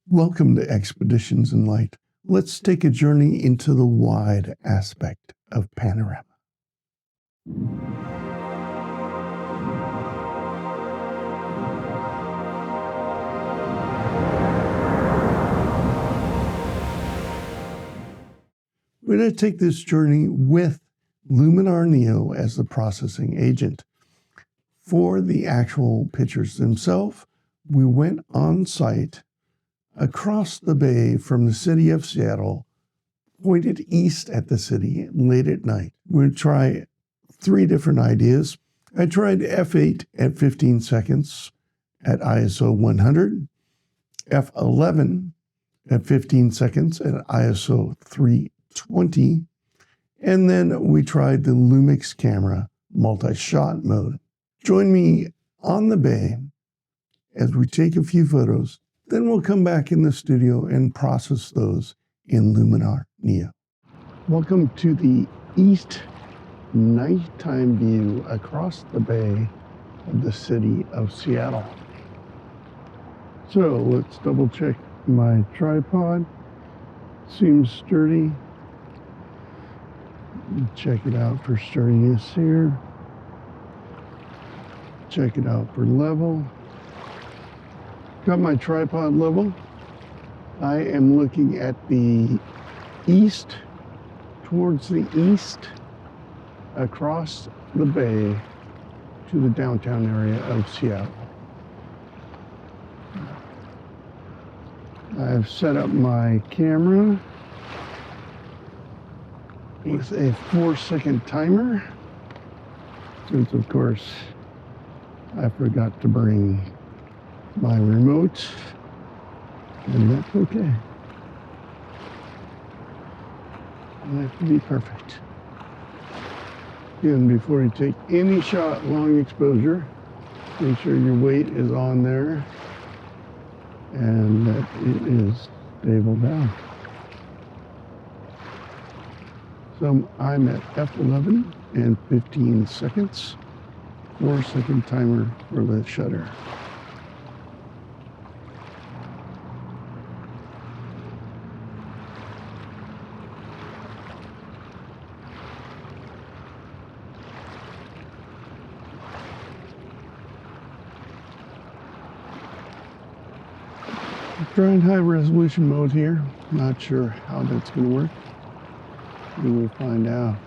Welcome to Expeditions in Light. Let's take a journey into the wide aspect of Panorama. We're going to take this journey with Luminar Neo as the processing agent. For the actual pictures themselves, we went on site across the bay from the city of Seattle, pointed east at the city late at night. We're going to try 3 different ideas. I tried f8 at 15 seconds at ISO 100, f11 at 15 seconds at ISO 320, and then we tried the Lumix camera multi-shot mode. Join me on the bay as we take a few photos, then we'll come back in the studio and process those in Luminar Neo. Welcome to the east nighttime view across the bay of the city of Seattle. So let's double check my tripod. Seems sturdy. Check it out for sturdiness here. Check it out for level. Got my tripod level. I am looking at the east, towards the east, across the bay to the downtown area of Seattle. I've set up my camera with a 4-second timer, since of course I forgot to bring my remote, and that's okay. Doesn't have to be perfect. Again, before you take any shot, long exposure, make sure your weight is on there and that it is stable down. So I'm at f11 and 15 seconds, 4-second timer for the shutter. Trying high resolution mode here. Not sure how that's going to work. We will find out.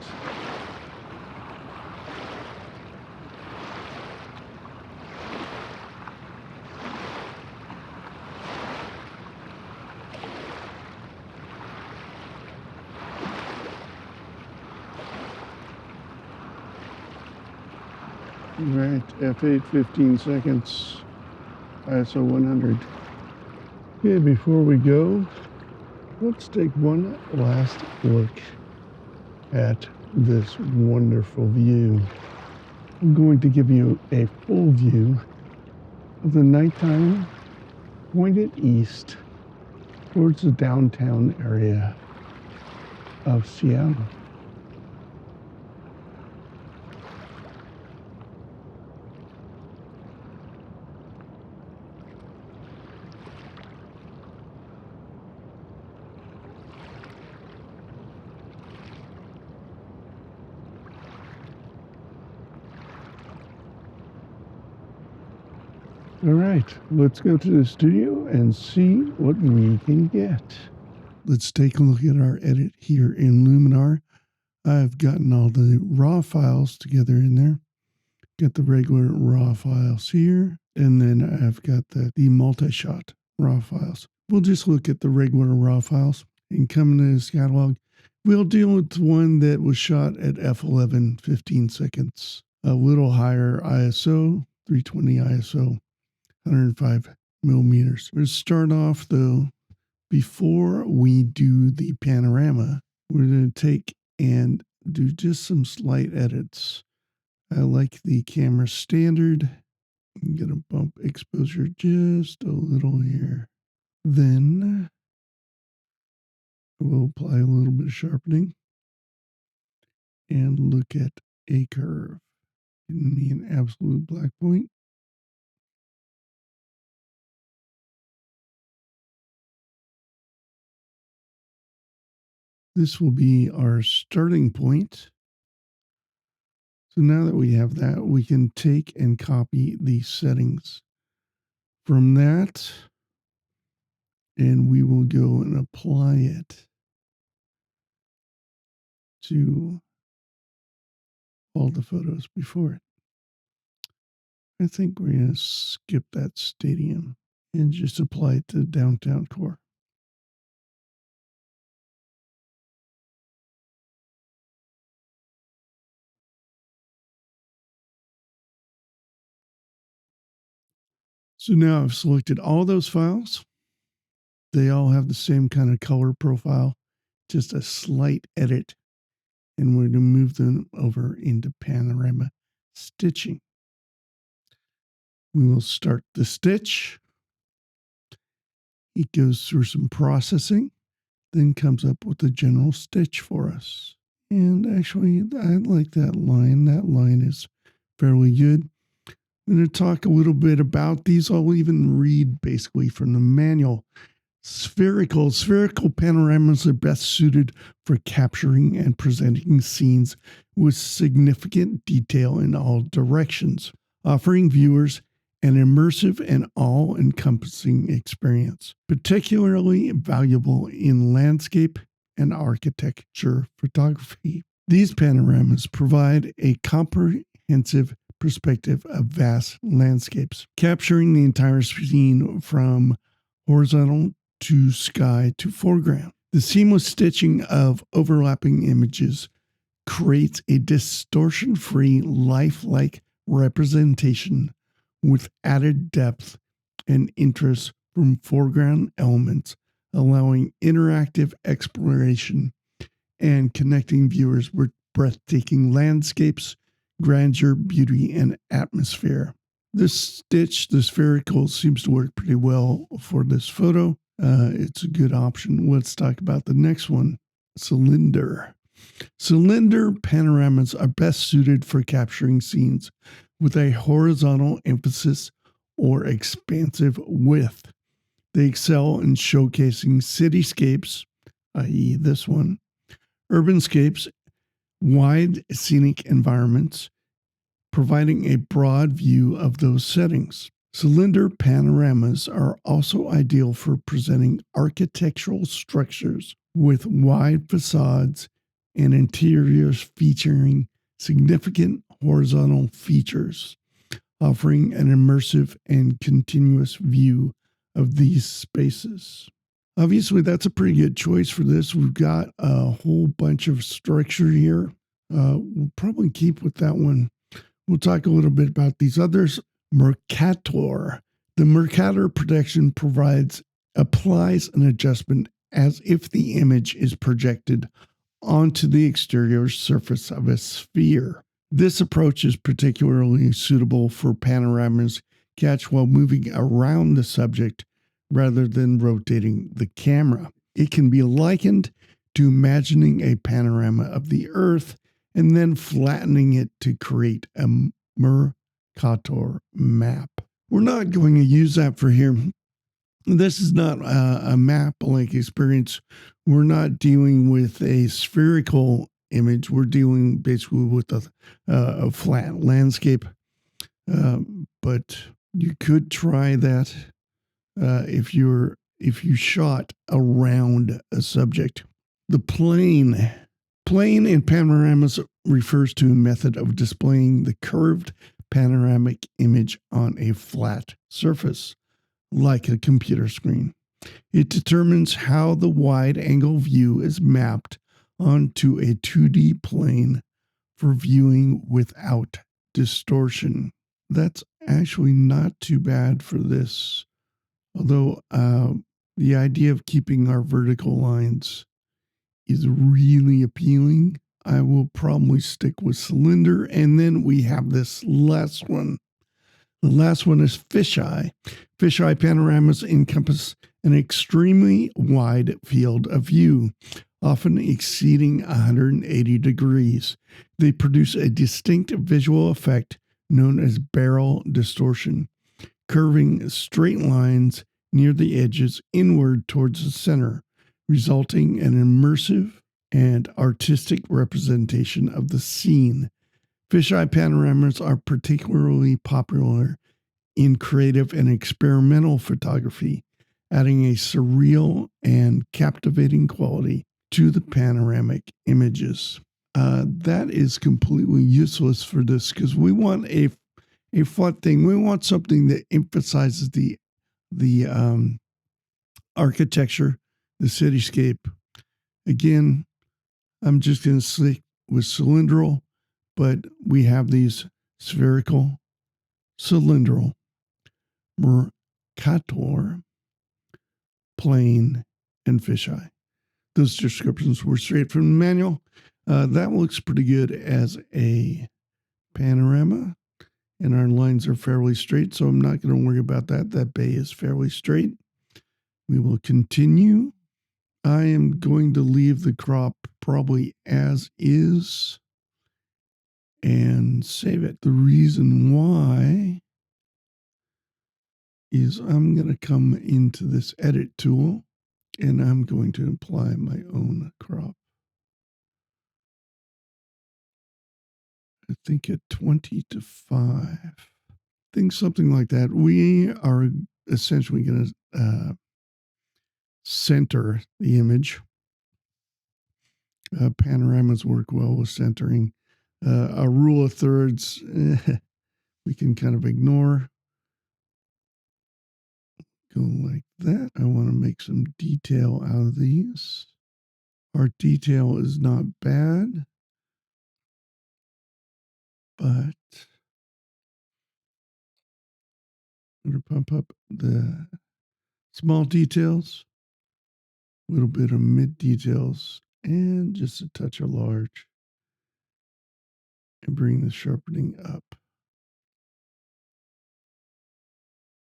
All right, f8, 15 seconds, ISO 100. Okay, before we go, let's take one last look at this wonderful view. I'm going to give you a full view of the nighttime pointed east towards the downtown area of Seattle. All right, let's go to the studio and see what we can get. Let's take a look at our edit here in Luminar. I've gotten all the raw files together in there. Got the regular raw files here, and then I've got the multi-shot raw files. We'll just look at the regular raw files and come into this catalog. We'll deal with the one that was shot at f11, 15 seconds. A little higher ISO, 320 ISO. 105 millimeters. We'll start off though, before we do the panorama, we're going to take and do just some slight edits. I like the camera standard. I'm going to bump exposure just a little here. Then we'll apply a little bit of sharpening and look at a curve, giving me an absolute black point. This will be our starting point. So now that we have that, we can take and copy these settings from that, and we will go and apply it to all the photos before it. I think we're going to skip that stadium and just apply it to downtown core. So now I've selected all those files. They all have the same kind of color profile, just a slight edit. And we're going to move them over into Panorama stitching. We will start the stitch. It goes through some processing, then comes up with a general stitch for us. And actually, I like that line. That line is fairly good. I'm going to talk a little bit about these. I'll even read basically from the manual. Spherical panoramas are best suited for capturing and presenting scenes with significant detail in all directions, offering viewers an immersive and all-encompassing experience, particularly valuable in landscape and architecture photography. These panoramas provide a comprehensive perspective of vast landscapes, capturing the entire scene from horizontal to sky to foreground. The seamless stitching of overlapping images creates a distortion-free, lifelike representation with added depth and interest from foreground elements, allowing interactive exploration and connecting viewers with breathtaking landscapes, grandeur, beauty, and atmosphere. This stitch, the spherical, seems to work pretty well for this photo. It's a good option. Let's talk about the next one, cylinder. Cylinder panoramas are best suited for capturing scenes with a horizontal emphasis or expansive width. They excel in showcasing cityscapes, i.e. this one, urbanscapes, wide scenic environments, providing a broad view of those settings. Cylinder panoramas are also ideal for presenting architectural structures with wide facades and interiors featuring significant horizontal features, offering an immersive and continuous view of these spaces. Obviously, that's a pretty good choice for this. We've got a whole bunch of structure here. We'll probably keep with that one. We'll talk a little bit about these others. Mercator. The Mercator protection applies an adjustment as if the image is projected onto the exterior surface of a sphere. This approach is particularly suitable for panoramas catch while moving around the subject rather than rotating the camera. It can be likened to imagining a panorama of the Earth and then flattening it to create a Mercator map. We're not going to use that for here. This is not a map-like experience. We're not dealing with a spherical image. We're dealing basically with a flat landscape. But you could try that if you shot around a subject. The plane in panoramas refers to a method of displaying the curved panoramic image on a flat surface, like a computer screen. It determines how the wide-angle view is mapped onto a 2D plane for viewing without distortion. That's actually not too bad for this, although the idea of keeping our vertical lines is really appealing. I will probably stick with cylinder, and then we have this last one. The last one is fisheye. Fisheye panoramas encompass an extremely wide field of view, often exceeding 180 degrees. They produce a distinct visual effect known as barrel distortion, curving straight lines near the edges inward towards the center, resulting in an immersive and artistic representation of the scene. Fisheye panoramas are particularly popular in creative and experimental photography, adding a surreal and captivating quality to the panoramic images. That is completely useless for this because we want a flat thing. We want something that emphasizes the architecture, the cityscape. Again, I'm just going to stick with cylindrical, but we have these spherical, cylindrical, Mercator, plane, and fisheye. Those descriptions were straight from the manual. That looks pretty good as a panorama, and our lines are fairly straight, so I'm not going to worry about that. That bay is fairly straight. We will continue. I am going to leave the crop probably as is and save it. The reason why is I'm going to come into this edit tool and I'm going to apply my own crop. I think at 20 to 5. I think something like that. We are essentially going to center the image. Panoramas work well with centering. A rule of thirds, we can kind of ignore. Go like that. I want to make some detail out of these. Our detail is not bad, but I'm going to pump up the small details, a little bit of mid details, and just a touch of large, and bring the sharpening up.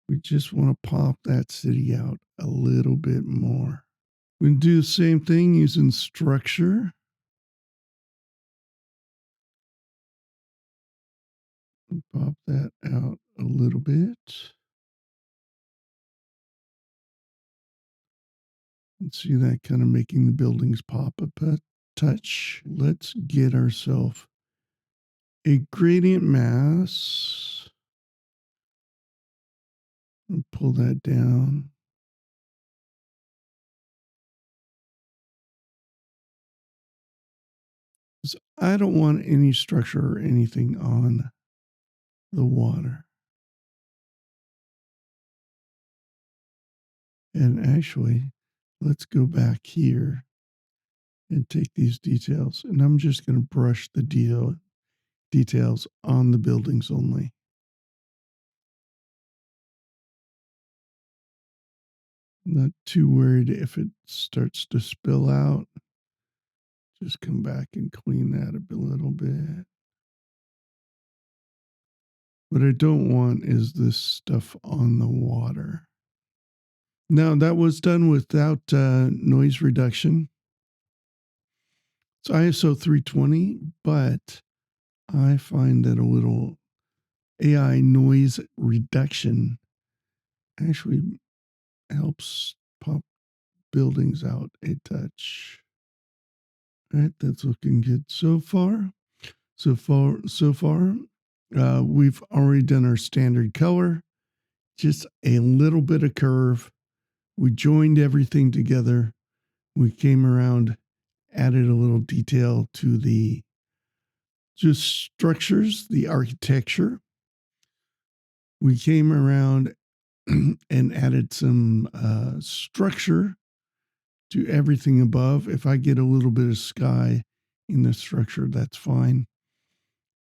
We just want to pop that city out a little bit more. We can do the same thing using structure. Pop that out a little bit. And see that kind of making the buildings pop up a touch. Let's get ourselves a gradient mass. And pull that down. I don't want any structure or anything on the water. And actually, let's go back here and take these details. And I'm just going to brush the details on the buildings only. Not too worried if it starts to spill out. Just come back and clean that a little bit. What I don't want is this stuff on the water. Now, that was done without noise reduction. It's ISO 320, but I find that a little AI noise reduction actually helps pop buildings out a touch. All right, that's looking good so far. We've already done our standard color, just a little bit of curve. We joined everything together. We came around, added a little detail to the just structures, the architecture. We came around and added some structure to everything above. If I get a little bit of sky in the structure, that's fine.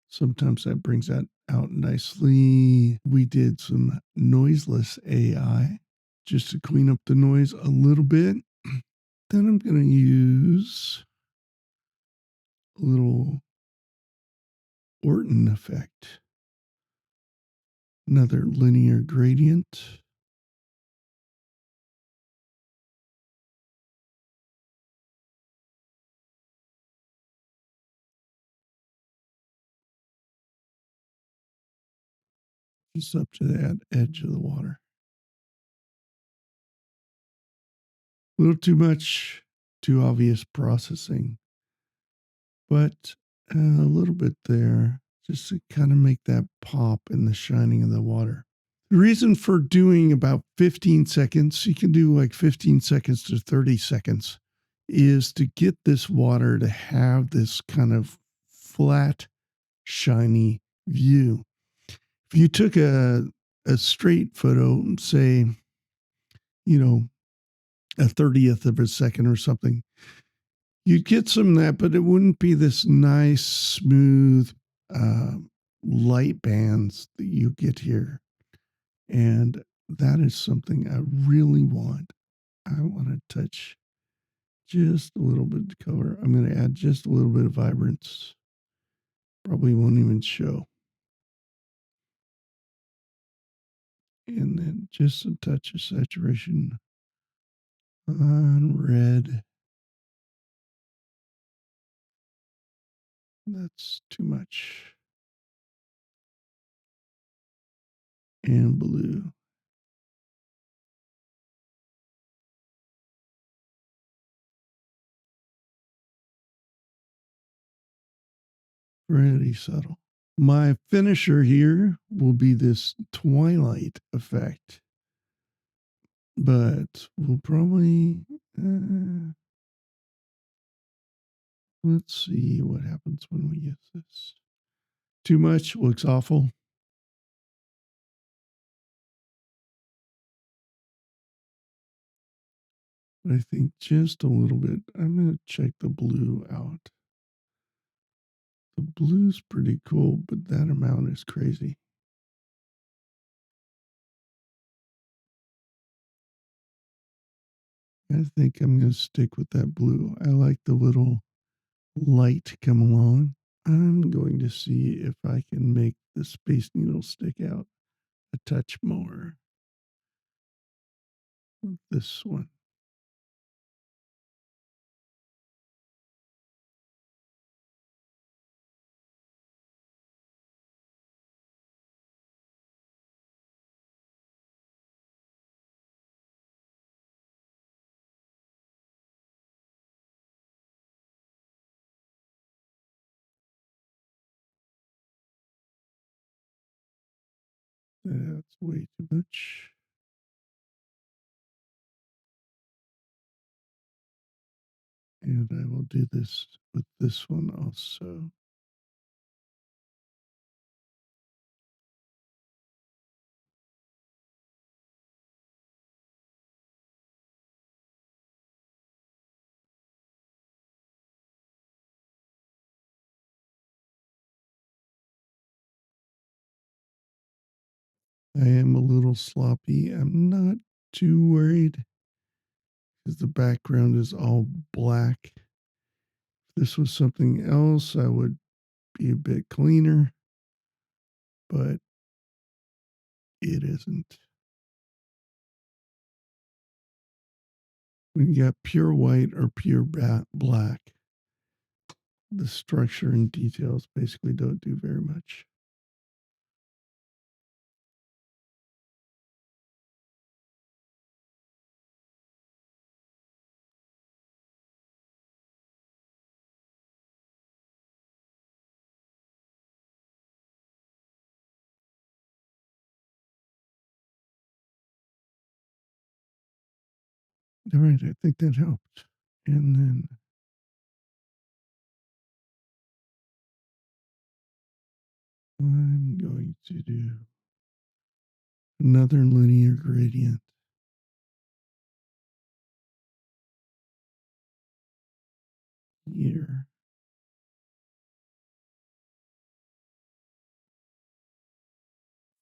Sometimes that brings that out nicely. We did some noiseless AI just to clean up the noise a little bit. Then I'm going to use a little Orton effect. Another linear gradient. Just up to that edge of the water. A little too much, too obvious processing. but a little bit there just to kind of make that pop in the shining of the water. The reason for doing about 15 seconds, you can do like 15 seconds to 30 seconds, is to get this water to have this kind of flat, shiny view. If you took a straight photo, say, you know, a 30th of a second or something, you'd get some of that, but it wouldn't be this nice, smooth uh, light bands that you get here. And that is something I really want. I want to touch just a little bit of color. I'm going to add just a little bit of vibrance. Probably won't even show. And then just a touch of saturation on red. That's too much. And blue. Pretty subtle. My finisher here will be this twilight effect. But we'll probably, let's see what happens when we use this. Too much looks awful. But I think just a little bit. I'm going to check the blue out. The blue's pretty cool, but that amount is crazy. I think I'm going to stick with that blue. I like the little light come along. I'm going to see if I can make the Space Needle stick out a touch more with this one. That's way too much. And I will do this with this one also. I am a little sloppy. I'm not too worried because the background is all black. If this was something else, I would be a bit cleaner, but it isn't. When you got pure white or pure black, the structure and details basically don't do very much. All right, I think that helped. And then I'm going to do another linear gradient here.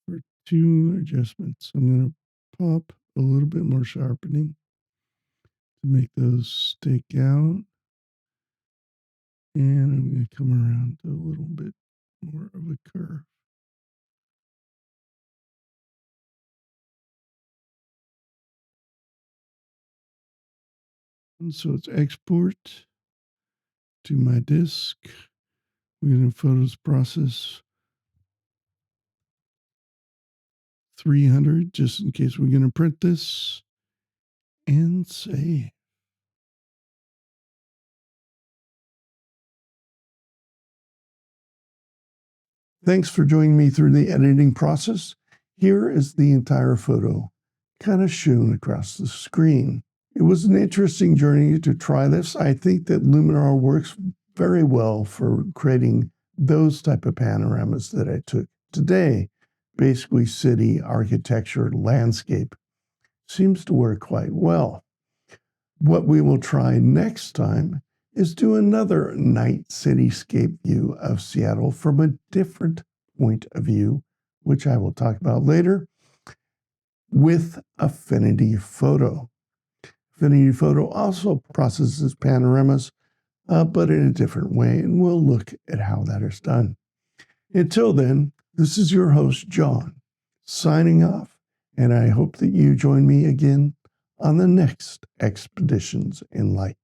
For two adjustments. I'm going to pop a little bit more sharpening to make those stick out. And I'm going to come around to a little bit more of a curve. And so it's export to my disk. We're going to photos process 300 just in case we're going to print this and save. Thanks for joining me through the editing process. Here is the entire photo, kind of shown across the screen. It was an interesting journey to try this. I think that Luminar works very well for creating those type of panoramas that I took today. Basically, city, architecture, landscape. Seems to work quite well. What we will try next time is do another night cityscape view of Seattle from a different point of view, which I will talk about later, with Affinity Photo. Affinity Photo also processes panoramas, but in a different way, and we'll look at how that is done. Until then, this is your host, John, signing off, and I hope that you join me again on the next Expeditions in Light.